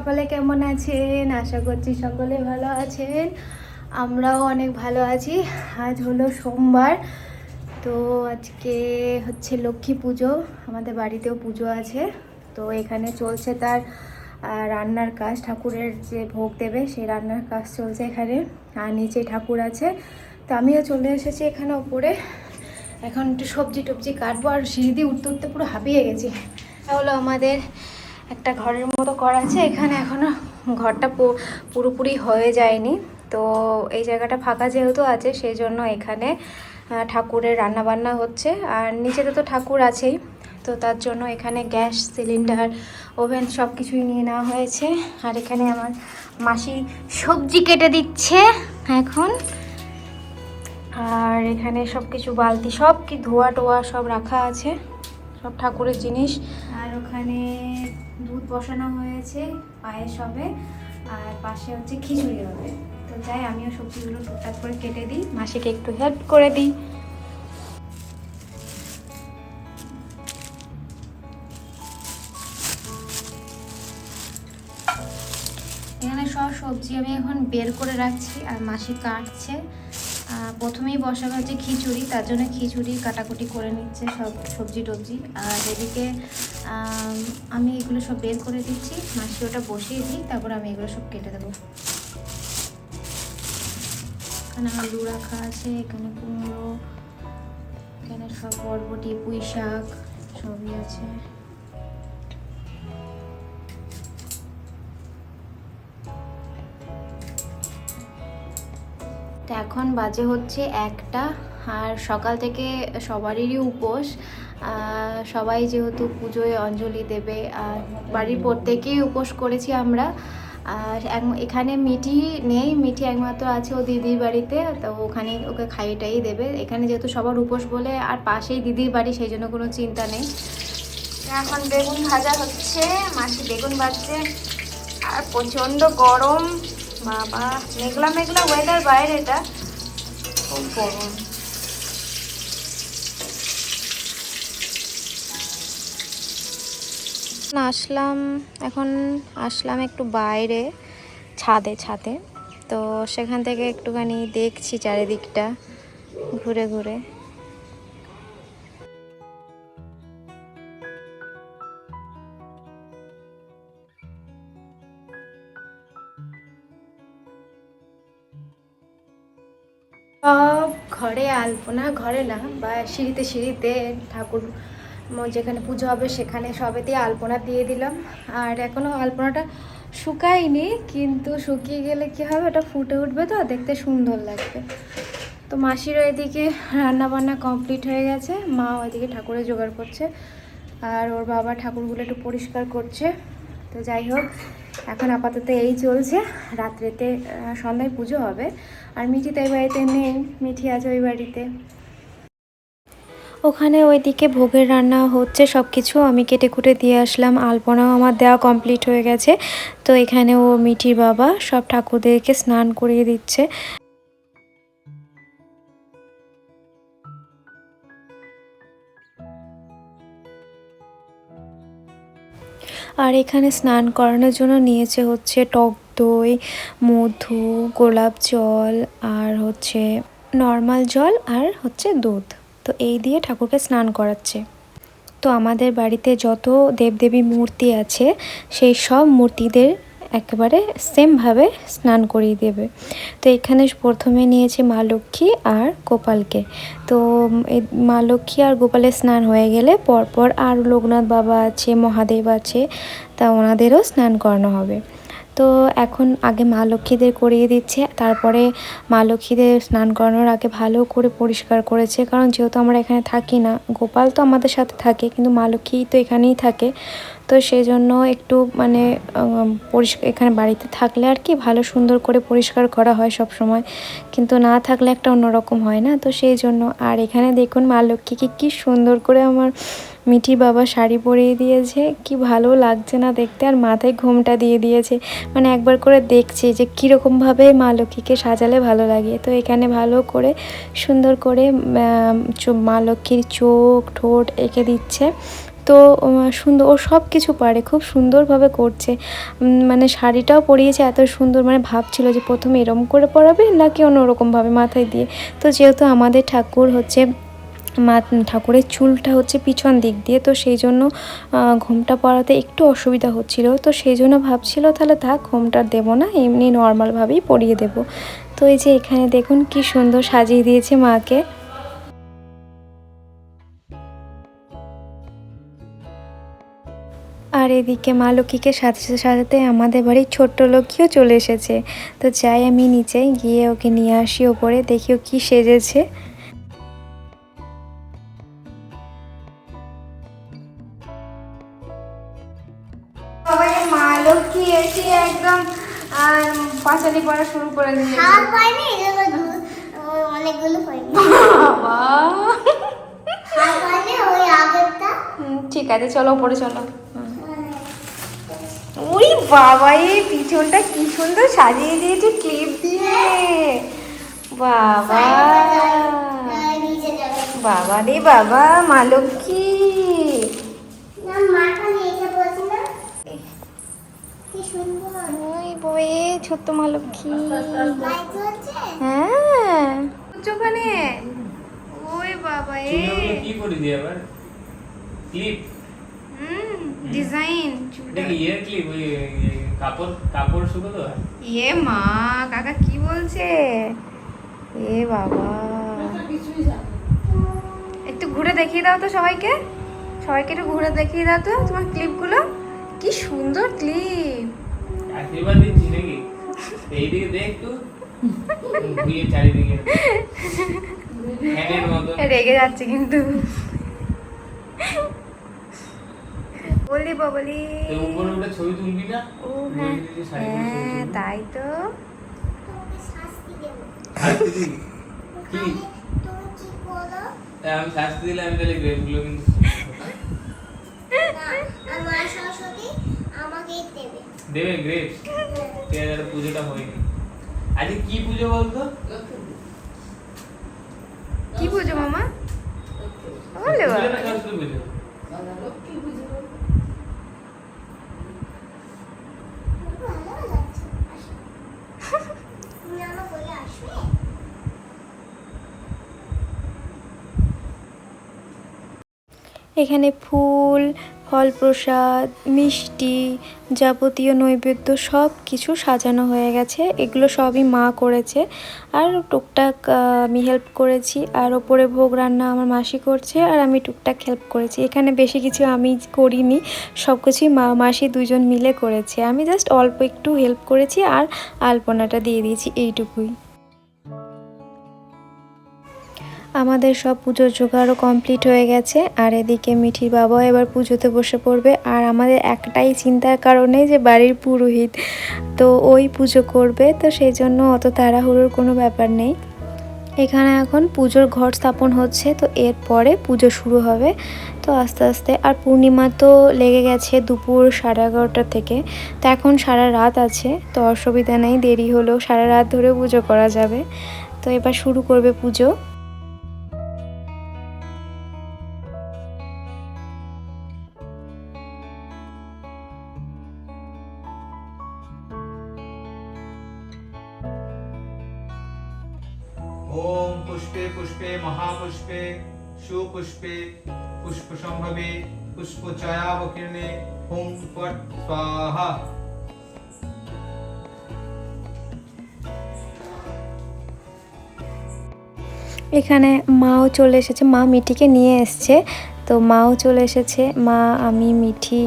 সকলে কেমন আছেন? আশা করছি সকলে ভালো আছেন। আমরাও অনেক ভালো আছি। আজ হলো সোমবার, তো আজকে হচ্ছে লক্ষ্মী পুজো। আমাদের বাড়িতেও পুজো আছে, তো এখানে চলছে তার রান্নার কাজ। ঠাকুরের যে ভোগ দেবে সেই রান্নার কাজ চলছে এখানে। আর নিচে ঠাকুর আছে, তো আমিও চলে এসেছি এখানে ওপরে। এখন একটু সবজি টবজি কাটবো, আর সিঁড়ি দিয়ে উঠতে উঠতে পুরো হাঁপিয়ে গেছি। হলো আমাদের একটা ঘরের মতো করা আছে এখানে, এখনো ঘরটা পুরোপুরি হয়ে যায়নি। তো এই জায়গাটা ফাঁকা যেহেতু আছে, সেই জন্য এখানে ঠাকুরের রান্না বান্না হচ্ছে। আর নিচেতে তো ঠাকুর আছেই, তো তার জন্য এখানে গ্যাস সিলিন্ডার, ওভেন সব কিছুই নিয়ে নেওয়া হয়েছে। আর এখানে আমার মাসি সবজি কেটে দিচ্ছে এখন। আর এখানে সব কিছু বালতি, সব কি ধোয়া টোয়া সব রাখা আছে, সব ঠাকুরের জিনিস। আর ওখানে দুধ বসানো হয়েছে, পায়েস হবে, আর পাশে হচ্ছে খিচুড়ি হবে। তো যাই, আমিও সবজিগুলো টুকটাক করে কেটে দিই, মাসিকে একটু হেল্প করে দিই। এখানে সব সবজি আমি এখন বের করে রাখছি, আর মাসি কাটছে। প্রথমেই বসানো হচ্ছে খিচুড়ি, তার জন্য খিচুড়ি কাটাকুটি করে নিচ্ছে সব সবজি টবজি। আর এদিকে আমি এগুলো সব বের করে দিচ্ছি, মাসি ওটা বসিয়ে দিই, তারপর আমি এগুলো সব কেটে দেবো। এখানে আলু রাখা আছে, এখানে কুমড়ো, এখানে সব বরবটি, পুঁই শাক সবই আছে। তো এখন বাজে হচ্ছে 1টা, আর সকাল থেকে সবারই উপোস। সবাই যেহেতু পুজোয় অঞ্জলি দেবে, আর বাড়ির প্রত্যেকেই উপোস করেছি আমরা। আর এখানে মিঠি নেই, মিঠি একমাত্র আছে ও দিদির বাড়িতে, তো ওখানে ওকে খাইয়েটাই দেবে। এখানে যেহেতু সবার উপোস বলে, আর পাশেই দিদির বাড়ি, সেই জন্য কোনো চিন্তা নেই। এখন বেগুন ভাজা হচ্ছে, মাসি বেগুন ভাজছে। আর প্রচণ্ড গরম, বাবা, মেঘলা মেঘলা ওয়েদার বাইরেটা, খুব গরম। এখন আসলাম একটু বাইরে, ছাদে। তো সেখান থেকে একটুখানি দেখছি চারিদিকটা ঘুরে ঘুরে। সব ঘরে আলপনা, ঘরে না, বা সিঁড়িতে ঠাকুর যেখানে পুজো হবে সেখানে সবেতেই আলপনা দিয়ে দিলাম। আর এখনও আলপনাটা শুকায়নি, কিন্তু শুকিয়ে গেলে কি হবে, ওটা ফুটে উঠবে, তো দেখতে সুন্দর লাগবে। তো মাসিরও এদিকে রান্নাবান্না কমপ্লিট হয়ে গেছে, মা ওইদিকে ঠাকুরের জোগাড় করছে, আর ওর বাবা ঠাকুরগুলো একটু পরিষ্কার করছে। তো যাই হোক, এখন আপাতত এই চলছে। রাত্রেতে সন্ধ্যায় পুজো হবে। আর মিঠি তো এই বাড়িতে নেই, মিঠি আছে ওই বাড়িতে। ওখানে ওইদিকে ভোগের রান্না হচ্ছে, সব কিছু আমি কেটে কুটে দিয়ে আসলাম। আলপনাও আমার দেওয়া কমপ্লিট হয়ে গেছে। তো এখানে ও মিঠির বাবা সব ঠাকুরদেরকে স্নান করিয়ে দিচ্ছে। আর এখানে স্নান করানোর জন্য নিয়েছে হচ্ছে টক দই, মধু, গোলাপ জল, আর হচ্ছে নর্মাল জল, আর হচ্ছে দুধ। তো এই দিয়ে ঠাকুরকে স্নান করাচ্ছে। তো আমাদের বাড়িতে যত দেবদেবী মূর্তি আছে, সেই সব মূর্তিদের একেবারে সেমভাবে স্নান করিয়ে দেবে। তো এখানে প্রথমে নিয়েছে মা লক্ষ্মী আর গোপালকে। তো এই মা লক্ষ্মী আর গোপালের স্নান হয়ে গেলে পরপর আর লোকনাথ বাবা আছে, মহাদেব আছে, তা ওনাদেরও স্নান করানো হবে। তো এখন আগে মা লক্ষ্মীদের করিয়ে দিচ্ছে, তারপরে মা লক্ষ্মীদের স্নান করানোর আগে ভালো করে পরিষ্কার করেছে, কারণ যেহেতু আমরা এখানে থাকি না, গোপাল তো আমাদের সাথে থাকে, কিন্তু মা লক্ষ্মী তো এখানেই থাকে। তো সেই জন্য একটু মানে পরিষ্কার, এখানে বাড়িতে থাকলে আর কি ভালো সুন্দর করে পরিষ্কার করা হয় সব সময়, কিন্তু না থাকলে একটা অন্যরকম হয় না, তো সেই জন্য। আর এখানে দেখুন মা লক্ষ্মীকে কি সুন্দর করে আমার মিঠি বাবা শাড়ি পরিয়ে দিয়েছে, কি ভালো লাগছে না দেখতে। আর মাথায় ঘোমটা দিয়ে দিয়েছে, মানে একবার করে দেখছি যে কীরকমভাবে মা লক্ষ্মীকে সাজালে ভালো লাগে। তো এখানে ভালো করে সুন্দর করে মা লক্ষ্মীর চোখ ঠোঁট এঁকে দিচ্ছে। তো সুন্দর, ও সব কিছু পারে, খুব সুন্দরভাবে করছে। মানে শাড়িটাও পরিয়েছে এত সুন্দর, মানে ভাবছিল যে প্রথমে এরম করে পরাবে নাকি অন্যরকমভাবে মাথায় দিয়ে। তো যেহেতু আমাদের ঠাকুর হচ্ছে ঠাকুরের চুলটা হচ্ছে পিছন দিক দিয়ে, তো সেই জন্য ঘোমটা পরাতে একটু অসুবিধা হচ্ছিল। তো সেই জন্য ভাবছিল তাহলে থাক, ঘোমটা দেবো না, এমনি নর্মালভাবেই পরিয়ে দেব। তো এই যে এখানে দেখুন কি সুন্দর সাজিয়ে দিয়েছে মাকে। আর এদিকে মা লক্ষ্মীকে সাজাতে সাজাতে আমাদের বাড়ির ছোট্ট লক্ষ্মীও চলে এসেছে। তো যাই আমি নিচে গিয়ে ওকে নিয়ে আসি ওপরে, দেখিও কি সেজেছে। সবাই মা লক্ষ্মী এসে একদম পাঁচালি পড়া শুরু করে দিয়েছে। অনেকগুলো হয়নি বাবা। ঠিক আছে, চলো উপরে চলো। ওই বাবা, এই পিছনটা কি সুন্দর সাজিয়ে দিয়েছে ক্লিপ দিয়ে। বাবা বাবা রে বাবা, মা লক্ষ্মী। ওই বয়ে ছোট্ট মা লক্ষ্মী। হ্যাঁ ওখানে। ওই বাবা, কি করে দিয়ে আবার ক্লিপ ডিজাইন দেখি এর ক্লিপ ওই কাপড় কাপড় শুকো তো। এ মা, কাকা কি বলছে? এ বাবা, একটু ঘুরে দেখিয়ে দাও তো সবাইকে, সবাইকে একটু ঘুরে দেখিয়ে দাও তো তোমার ক্লিপগুলো, কি সুন্দর ক্লিপ। আশীর্বাদ দিচ্ছি নাকি? এইদিকে দেখ একটু ঘুরিয়ে চারিদিকে ফ্যানের মতো। রেগে যাচ্ছে কিন্তু। বলি বাবলি, উপরে উঠে ছবি তুলবি না? ও হ্যাঁ হ্যাঁ, তাই তো। কি আমি শাস্তি দিলে আমি তাহলে গ্রেপগুলো কিন্তু দেবে গ্রেপস। পুজোটা হয়নি আজকে, কি পুজো বলতো? কি পুজো মামা? সরস্বতী পুজো। এখানে ফুল, ফল প্রসাদ, মিষ্টি, যাবতীয় নৈবেদ্য সব কিছু সাজানো হয়ে গেছে। এগুলো সবই মা করেছে, আর টুকটাক আমি হেল্প করেছি। আর ওপরে ভোগ রান্না আমার মাসি করছে, আর আমি টুকটাক হেল্প করেছি। এখানে বেশি কিছু আমি করিনি, সব কিছুই মা মাসি দুজন মিলে করেছে। আমি জাস্ট অল্প একটু হেল্প করেছি আর আলপনাটা দিয়ে দিয়েছি, এইটুকুই। আমাদের সব পুজোর জোগাড়ও কমপ্লিট হয়ে গেছে। আর এদিকে মিঠির বাবাও এবার পুজোতে বসে পড়বে। আর আমাদের একটাই চিন্তার কারণে যে বাড়ির পুরোহিত, তো ওই পুজো করবে, তো সেই জন্য অত তাড়াহুড়োর কোনো ব্যাপার নেই। এখানে এখন পুজোর ঘর স্থাপন হচ্ছে, তো এরপরে পুজো শুরু হবে। তো আস্তে আস্তে, আর পূর্ণিমা তো লেগে গেছে দুপুর 11:30 থেকে, তো এখন সারা রাত আছে, তো অসুবিধা নেই, দেরি হলেও সারা রাত ধরে পুজো করা যাবে। তো এবার শুরু করবে পুজো। ओम पुष्पे पुष्पे महापुष्पे सुपुष्पे पुष्पसंभवे पुष्पचयावकीर्णे हुं फट् स्वाहा। এখানে মাও চলে এসেছে, মা মিঠিকে নিয়ে এসছে, তো মাও চলে এসেছে। মা, আমি, মিঠি,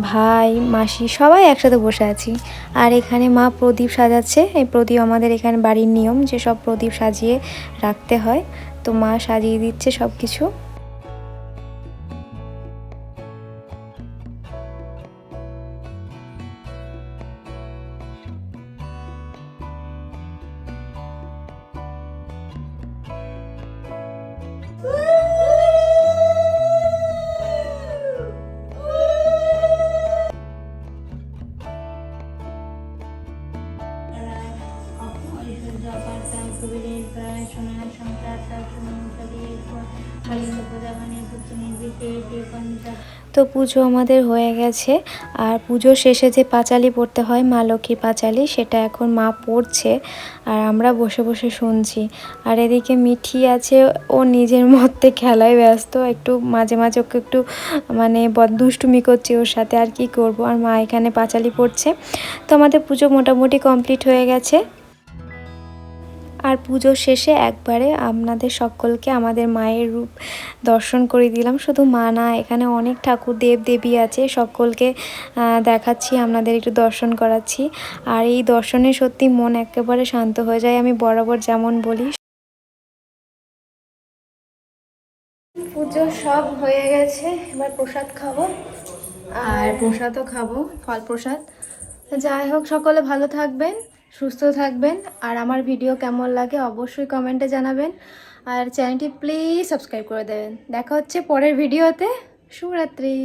ভাই, মাসি সবাই একসাথে বসে আছি। আর এখানে মা প্রদীপ সাজাচ্ছে। এই প্রদীপ আমাদের এখানে বাড়ির নিয়ম যে সব প্রদীপ সাজিয়ে রাখতে হয়, তো মা সাজিয়ে দিচ্ছে সব কিছু। তো পুজো আমাদের হয়ে গেছে। আর পুজোর শেষে যে পাঁচালি পড়তে হয়, মা লক্ষ্মীর পাঁচালি, সেটা এখন মা পড়ছে আর আমরা বসে বসে শুনছি। আর এদিকে মিঠি আছে, ও নিজের মধ্যে খেলায় ব্যস্ত, একটু মাঝে মাঝে ওকে একটু মানে দুষ্টুমি করছে ওর সাথে, আর কি করব। আর মা এখানে পাঁচালি পড়ছে। তো আমাদের পুজো মোটামুটি কমপ্লিট হয়ে গেছে। আর পুজোর শেষে একবারে আপনাদের সকলকে আমাদের মায়ের রূপ দর্শন করে দিলাম। শুধু মা না, এখানে অনেক ঠাকুর দেব দেবী আছে, সকলকে দেখাচ্ছি, আপনাদের একটু দর্শন করাচ্ছি। আর এই দর্শনে সত্যি মন একেবারে শান্ত হয়ে যায়, আমি বরাবর যেমন বলি। পুজো সব হয়ে গেছে, এবার প্রসাদ খাবো। আর প্রসাদও খাবো, ফল প্রসাদ। যাই হোক, সকলে ভালো থাকবেন, সুস্থ থাকবেন। আর আমার ভিডিও কেমন লাগে অবশ্যই কমেন্টে জানাবেন। আর চ্যানেলটি প্লিজ সাবস্ক্রাইব করে দেবেন। দেখা হচ্ছে পরের ভিডিওতে। শুভরাত্রি।